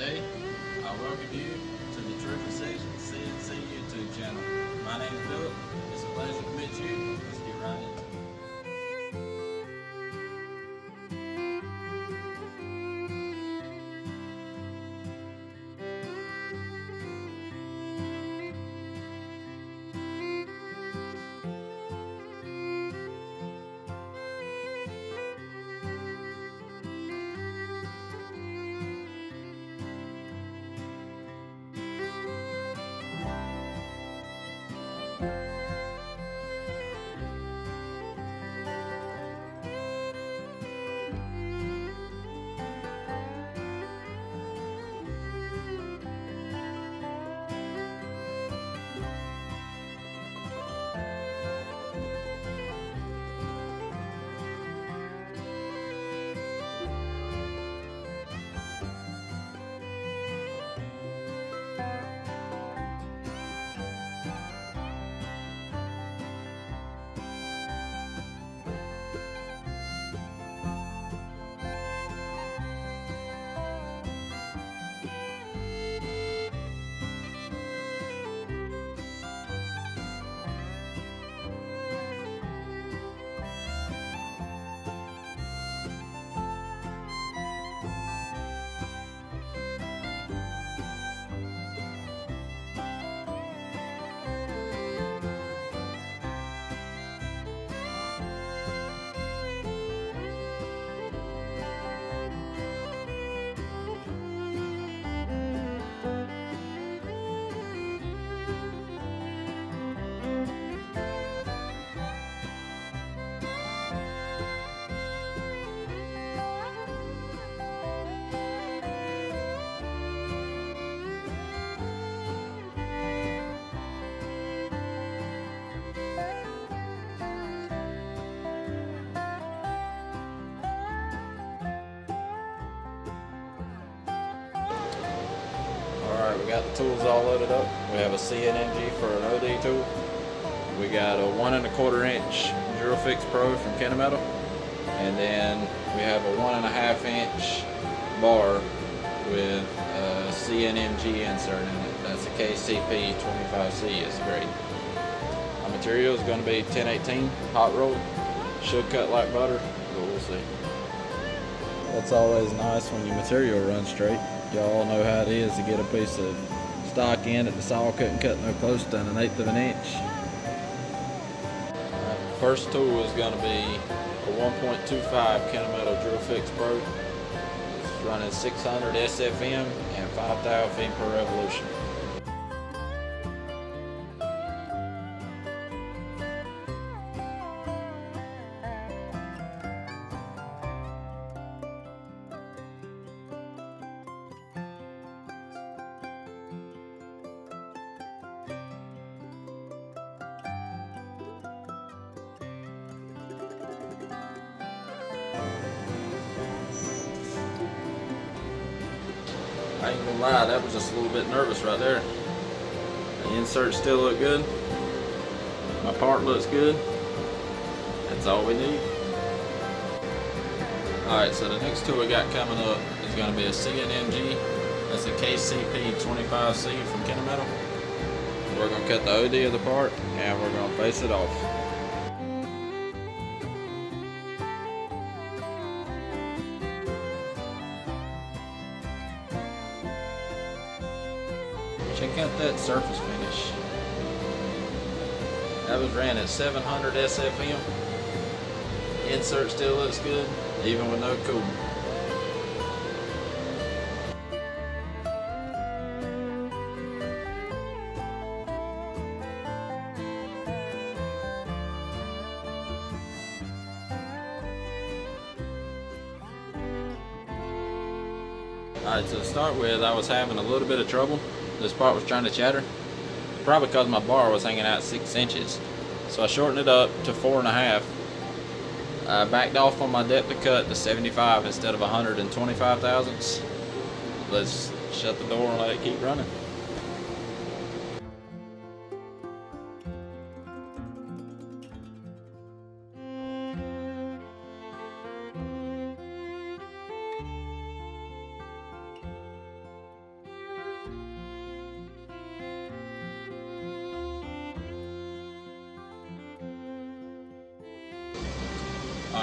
Today, I welcome you to the Triple Section CNC YouTube channel. My name is Philip. It's a pleasure to meet you. Let's get right into it. Alright, we got the tools all loaded up. We have a CNC for an OD tool. We got a 1 1/4 inch Drill Fix Pro from Metal, and then we have a 1 1/2 inch bar with a CNC insert in it. That's a KCP 25C. It's great. My material is going to be 1018 hot roll. Should cut like butter, but we'll see. That's always nice when your material runs straight. Y'all know how it is to get a piece of stock in that the saw couldn't cut no closer than 1/8 of an inch. First tool is going to be a 1.25 Metal Drill Fix Pro. It's running 600 SFM and 5 thou feet per revolution. I ain't gonna lie, that was just a little bit nervous right there. The inserts still look good. My part looks good. That's all we need. Alright, so the next tool we got coming up is going to be a CNC. That's a KCP 25C from Metal. We're going to cut the OD of the part and we're going to face it off. Check out that surface finish. That was ran at 700 SFM. Insert still looks good, even with no cooling. Alright, so to start with, I was having a little bit of trouble. This part was trying to chatter, probably because my bar was hanging out 6 inches. So I shortened it up to 4 1/2. I backed off on my depth of cut to 75 instead of 125 thousandths. Let's shut the door and let it keep running.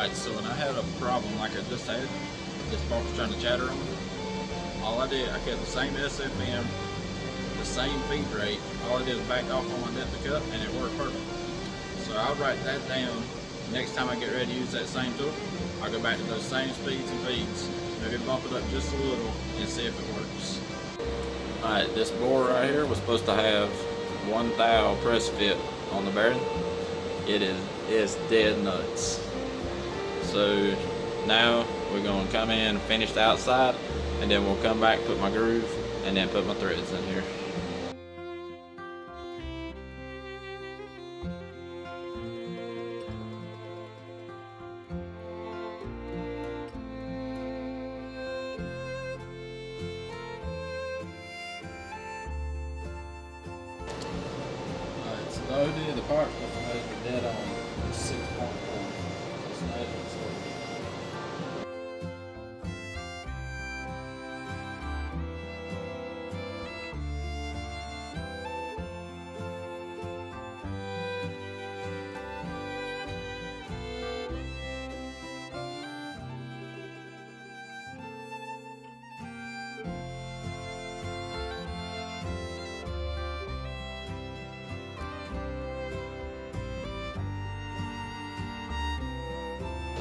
Alright, so when I had a problem like I just had, this part was trying to chatter on me, all I did, I kept the same SFM, the same feed rate. All I did was back off on my depth of cut, and it worked perfect. So I'll write that down. Next time I get ready to use that same tool, I'll go back to those same speeds and feeds, maybe bump it up just a little and see if it works. Alright, this bore right here was supposed to have 1 thou press fit on the bearing. It's dead nuts. So now we're going to come in, finish the outside, and then we'll come back, put my groove, and then put my threads in here. Alright, so the OD of the part was measured dead on 6.4. It's measured, so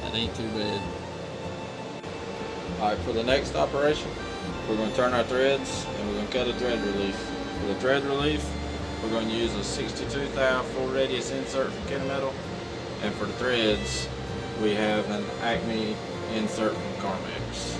that ain't too bad. Alright, for the next operation, we're going to turn our threads and we're going to cut a thread relief. For the thread relief, we're going to use a 62 thou full radius insert from Kennametal, and for the threads, we have an Acme insert from Carmex.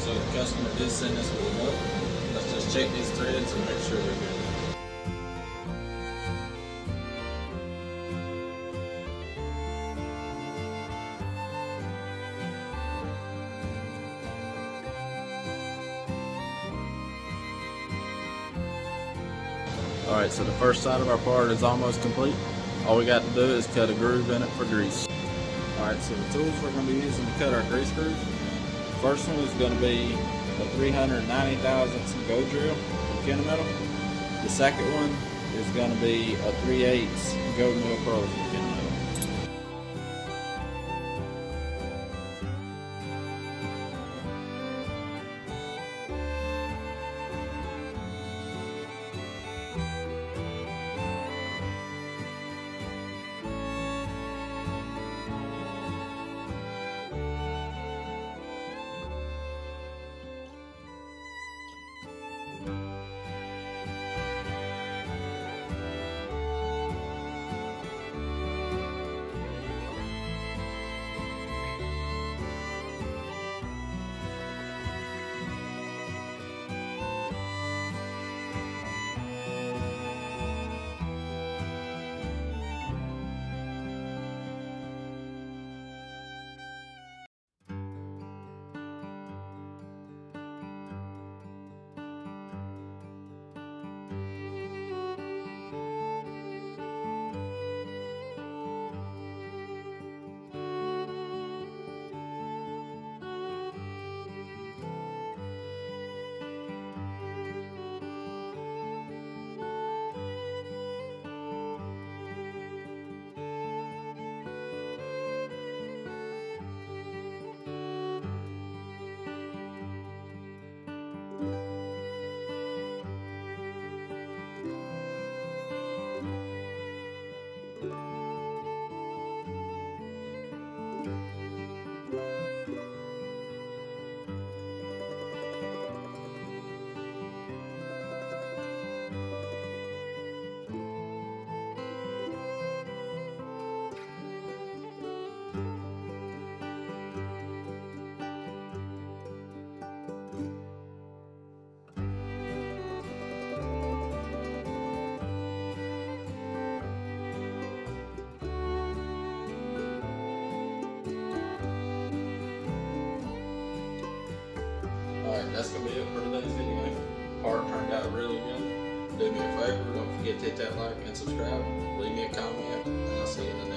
So the customer did send us with a note. Let's just check these threads and make sure they're good. Alright, so the first side of our part is almost complete. All we got to do is cut a groove in it for grease. Alright, so the tools we're going to be using to cut our grease groove. First one is going to be a 390 thousandths go drill from Kennametal. The second one is going to be a 3/8 go mill pro from Kennametal. Alright, that's going to be it for today's video. Part turned out really good. Do me a favor, don't forget to hit that like and subscribe. Leave me a comment, and I'll see you in the next